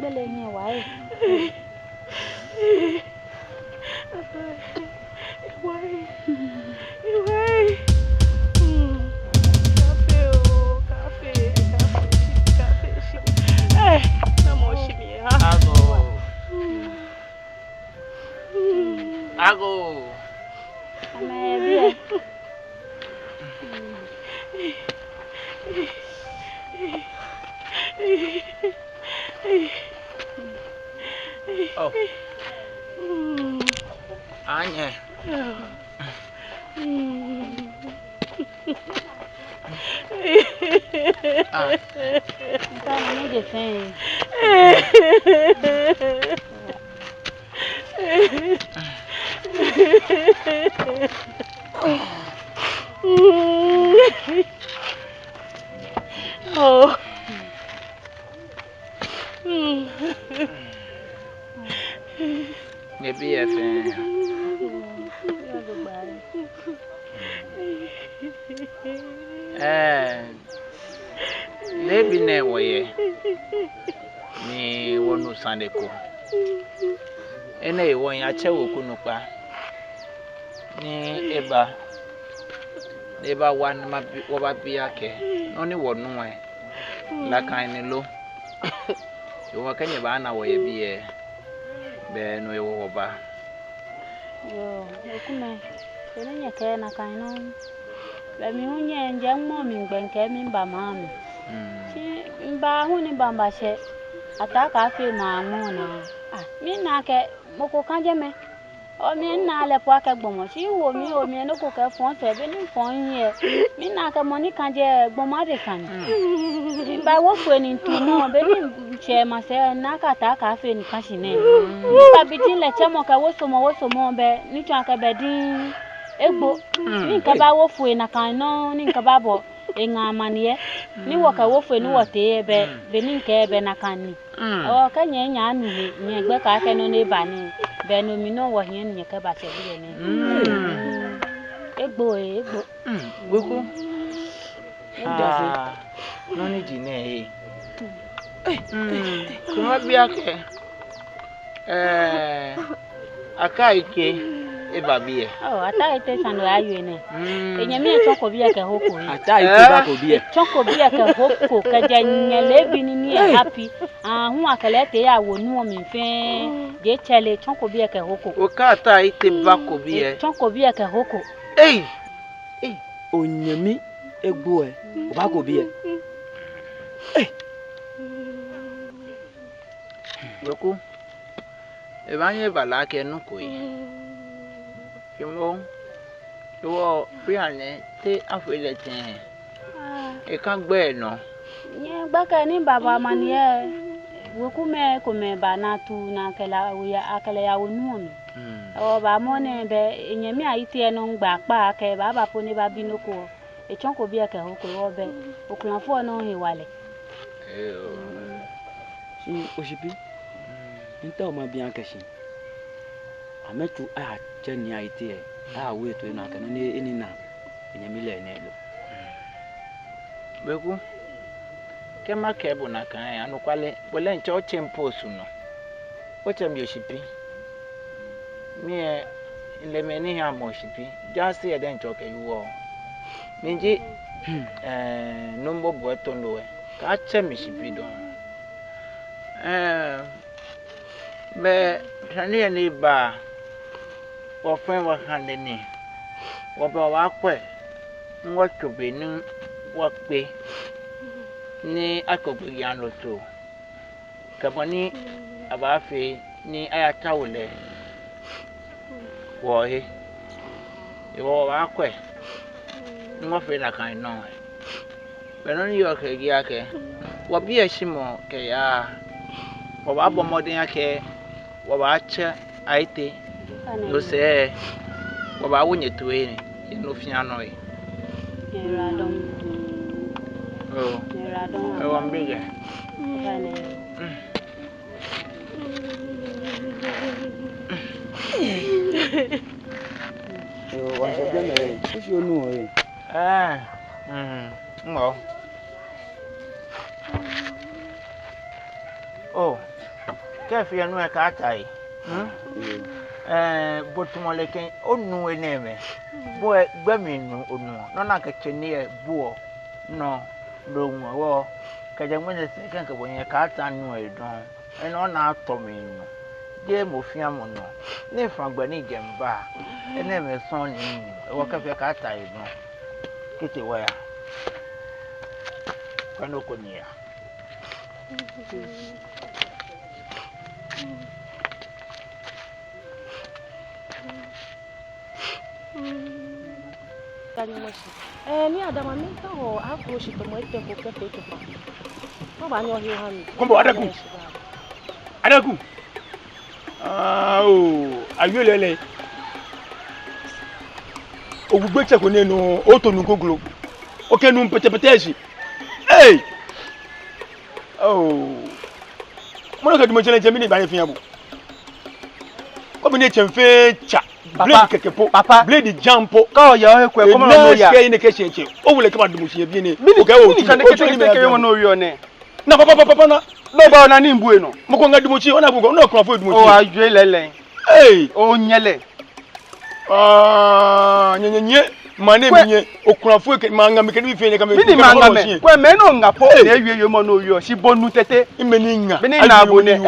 Bele ni wai. Ago. Amebe. Oh. Anye. Tá no de fé. Oh. Maybe if maybe ne way ni wonu sandeko ene won ya chewo kunupa ni eba wan ma wo ba bia ke no ni wonu e la kan ni lo yo ka nye ba na wo ye bie be no yo ba Yo, okume. Ene nye ke na kan no. La mi hunye nje mo mi ngbenke mi ba ma mi. Ti mba hu ni bamba she. Ataka fe ma mu na. Mi na ke moko kan je me. O mi na le po ake gbomo si wo mi o mi no ko ke fon se be ni fon ye. Mi na ke mo ni kan je gbomo de kan. Ba wo fu ni tu mo be ni che ma se na ka ta ka fe ni kan shine. Ba bi tin le che mo ka wo so mo be ni tu aka be din egbo. Ni ka ba wo fu na kan no ni ka ba bo enga manie ni wo ka wo fu ni wo te be ni ke be na kan ni. O ka nye nya nu he nye gbe ka ke no ne ba ni be no mi no wo hien nye ka ba che bi ni. Egbo. Weko. No ni di ne kuma bia ke aka ike e ba bie ata ite sando ayu ne enyame choko bia ke hoko yi Ata ite ba ko bie. choko bia ke hoko ka janyele bi ni happy hu akale te ya wonu o mi fe je chele choko bia ke hoko o ka ata ite ba ko bie choko bia ke hoko Onyami egbo e o ba ko bie. Weko e ba nye bala ke no ko yi kimo Yo, Brianne, te afraid that I can't bear no. Yeah, back any baba man, yeah. Wokume come banatu na kela we akele ya wonu. O ba mone be nyemi aiti eno ngba pa ke baba poni ba binoko. E chonko bia ke ho ko obe. Okulanfo no hiwale. Si oshipi. Nta o ma bi ankashi. Ametu a cheni aiti e. A we to na kana ni na. Nyemi le ne lo. Beku. Kema kebo na kan ya no kwale bole nche oche mposu no. Oche mi oshipi. Me lemeni ha mo oshipi. Just say den choke yuwo. Minji numbo boeto ndowe. Ka che mi shipi don. Be tani ni ba. Wo fen wa hande ni. Wo ba wa kwe. Ngo chobe ni wo pe. Ni akogbe yan lo so kaboni abafe ni ayata wole wo he iwo wa kwe ngo fe na kan no beno ni yo ke gi ake wo bi ehimo ke ya wo ba bo modin ake wo ba che aite no se wo ba wonye tuwe ni no fia no e oh I want bigger. Once again, if you know, no. Oh, careful, you know a cat. But tomorrow, oh, no, a name. Boy, Bemin, no, no, not a near boor, no. Room or Kajamon second when your cat and no don, and on out to me. Game of Yamono, name from Benny Gamba, and name a son in walk up your cat, I know. Kitty wire. Panoconia. Ni adama mi ta ho akro shi to mo tempo pepe to. No ba nyo hiyo hami. Kombo adaku. Oh, ayolele. Ogugbe che ko nenu o to nu goglo. O ke nu pete shi. Hey! Oh. Mo no ka di mo chele mi ni ba ye fian bu. Ko bi ne chemfe cha. Blade kekepo papa blade jampo ka o ya ekwe ko mo no ya e ne ke chenche o wule ke ba dumu sie bi ne o ka o tu o no wi one na papa na no ba na ni mbu e no mo ko nga dumu chi ona gugo na okran fo dumu chi o ajwe lele eh o nyele nyenye mane mi nye okran fo ke manga mi ke bi fi ne ka me ni manga me ko me no nga po na ewie yo mo no wi o si bonu tete imeni nga bi ni na abone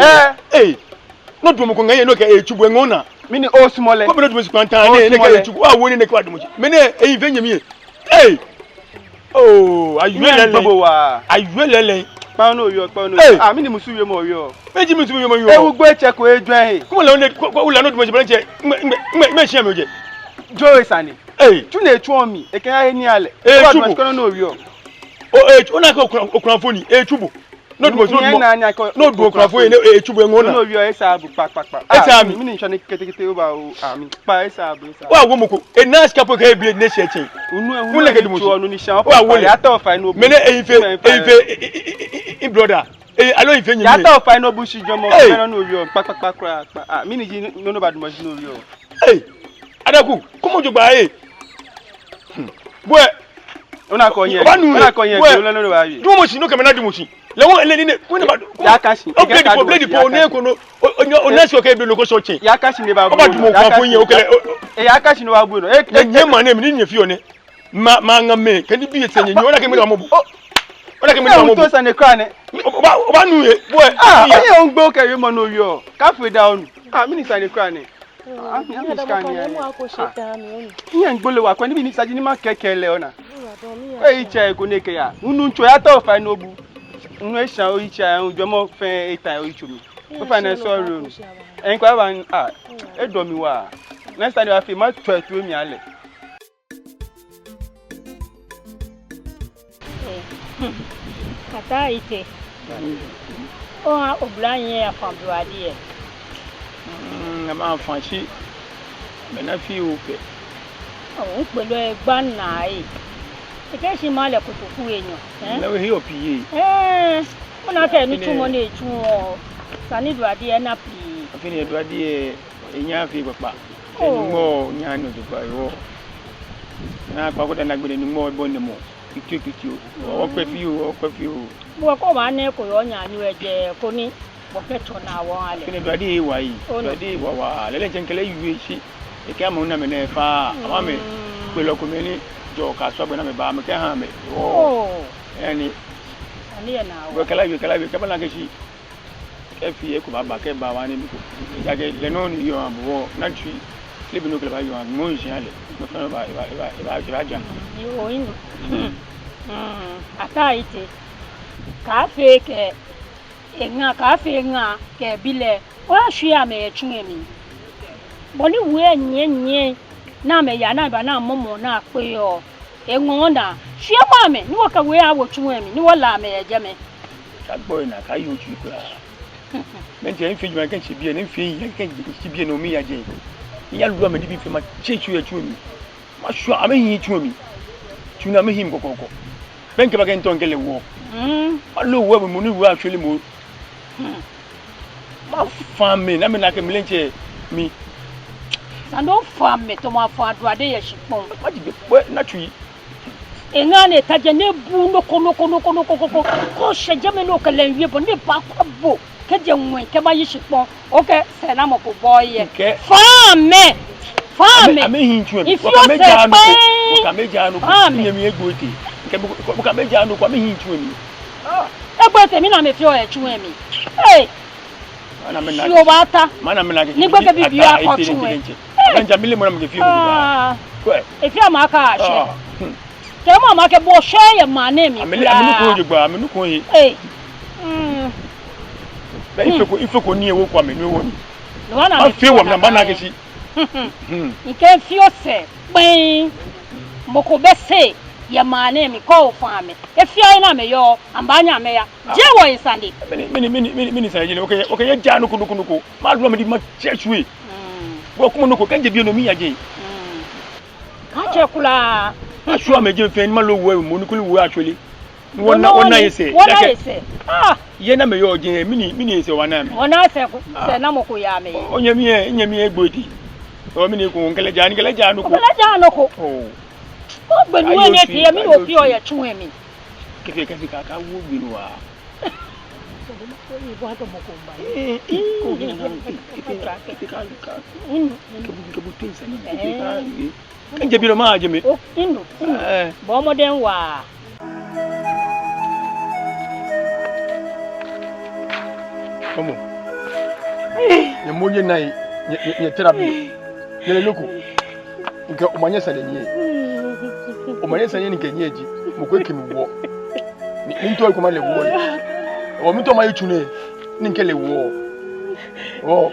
no dumu ko nga ye no ke echubu ngona mini o smole ko be do kwanta ne ka chuku wa woni ne ka dum chi mene e yin nyemi eh oh ayuelele pa no yo mini musuwe mo yo meji musuwe mo yo e ugbo eche ko edwan he ko le ko ula no dum chi branche me shia me oje joe sani tu na echu omi e kan ni ale ko dum ko no yo o na ko okranfoni e chubu no do okranfo e chubu ngona no yo esa bu pa esa mi ni nchane ketekete o ba o ami pa esa bu esa wa wo moko e na ska po ka blade ne sheche unu le kedu mo onu ni sha pa ya ta ofa no mene e brother alo ife nyimi ya ta ofa no bu shi jomo na no yo pa mi ni ji no ba dumo ji no yo adaku komo jogba boy ona ko yen ko lo no ba yi dumo shi no ke me na dumo shi lewo ele ni ko ne ba ya kashi blade po ne ko no onesko ke bi no ko so chen ya kashi ne ba bu ba dumo kwa fun yen o kele ya kashi no ba bu no nye ma ne mi ni fi one ma ngame ke ni bi ete nye ona ke mi do mo bu ona ke mi do mo bu to sa ne kra ne ba nu ye boy ye on gbo ke yo mo no yo ka fe down mi ni sa ne kra ne mi scan ya ni en gbole wa ko ni bi ni saji ni ma kekele ona e che ko ne ke ya unu ncho ya ta ofa no bu nu e sha o icha unjo mo fe eta o ichu mi o fa na so ro en kwa ba e do mi wa next time I feel ma tu mi ale Ata ite. O oblanye ya famduadie. Ma fanchi. Mena fi upe. O pẹ̀lú egba na yi. Ike si ma le kutuku enyo. Na we hi opiye. Ona ke nu tumo na eju o. Sani duadie na pi. Afini duadie enya fi papa. Enimo nya no dupa yo. Na pa ko na gbede ni mo bonne mo. Kiki o pe fi o. Bo ko ma ne ko yo nya ni eje ko ni. Bo ke to na wo ale. Afini duadie wa yi. Duadie wa lele jenkele yuwe shi. Eke amu na me na fa. Ama me pe lo ko me ni jo ka so be na me ba me ke ha me. Ani na wo. Kala bi ke bala ke shi. Ke fi e ko ba ke ba wa ni ko. Ya ke le no ni yo ambo na twi. Le bi no ke ba yo am mo nsi ale. Mo fa ba ja. Yo inu. Ata ite. Ka fe ke nga ke bile. Wa hwia me etun emi. Boni we nye na me ya na ba na momo na pe yo. Enwo na hwia ma me ni wo ka we awo tun emi ni wo la me eje me. Ka boy na ka yo twi kura. Men je nfi juma kan chi bie ne nfi yan kan chi bie no mi ya je. Ya lu ma di bi fe ma chechu echu mi. Ma hwa amehi chu mi. Chu na mehi mkokoko. Ben ke ba kan ton kele wo. Ma lo wo mo ni wo actually mo. Ma fami na me na ke mlenche mi. Sando fami to ma fa duade ye shipon. Ma di be na twi. Engane taje ne bu no kono ko sheje me no kele wie bo ne pa kwa bo ke je nwen ke ba yi shipon okay se na mo ko boy fami amehi chu mi ko meja anu ko ni mi egbote ke bu ka meja anu ko amehi chu mi egbote mi na me fi o e chu mi mana me na yo bata mana me na ni gbe ke bibi a ko chu mi nja mi le mo na me fi o ko e fi amaka she ke mama ke bo she ye mane mi amenu ko jugba amenu ko yi be ife ko ni ewo kwa amenu wo ni no fi wo na bana ke si nke fi o se pin mo ko be se ye mane mi ko fami e fi ai na me yo ambanya me ya je wo insande mini sa je okay ye ja nuku ma lu ma di ma chechwe wo kuma nuku kan je bi no mi ya je ka che kula Ashua me je fen ma lo wo mo nuku wo actually wona yese ye na me yo je mini yese wana me wona se na mo ko ya me onye mi egbodi o mini ko nkele ja nuku o gbenu ene ti ye mi o fi o ye tun emi keke ka wo gbenu wa kan je bi lo ma je me bo mo den wa Omo. Ye monye nai ye therapy. Ye loko. Nke omanye sa denye. Omanye sa nye nke nyeji. Mokwe kimi wo. Ni nto ko ma le wo. O mi to ma yitune. Ni nke le wo. O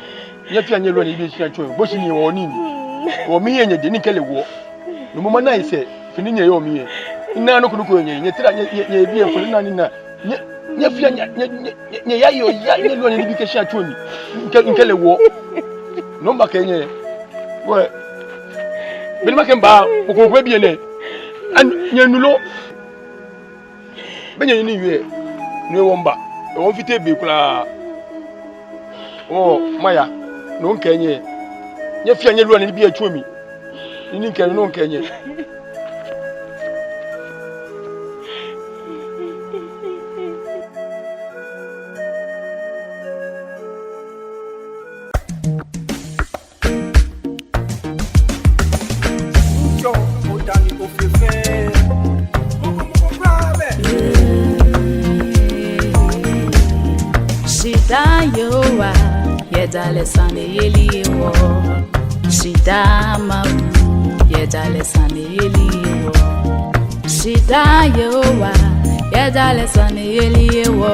ye fi anye lo ni bi shi ancho. Bo shi ni wo ni ni. O mi ye nye de ni nke le wo. No mo ma nai se fini nye yo mi ye. Ina no kunuko nye tira nye bi e fo na ni na. Nye fia nye ya yo ya nye lo ni bi ke sha tuoni nke le wo no mba kenye we bi ma kemba ko ko bi ene an nye nulo benye ni yue ni wo mba wo fite be kula o maya no kenye nye fia nye lo ni bi e tuomi ni nke no kenye Yowa yedale sane yeli wo Shida ma yedale sane yeli wo Shida yowa yedale sane yeli wo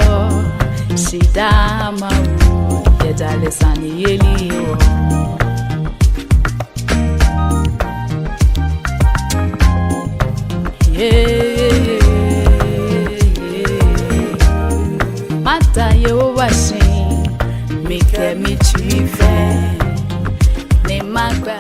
Shida ma yedale sane yeli wo Yeah Shita yo washi, mi ke mi chife, ne magba.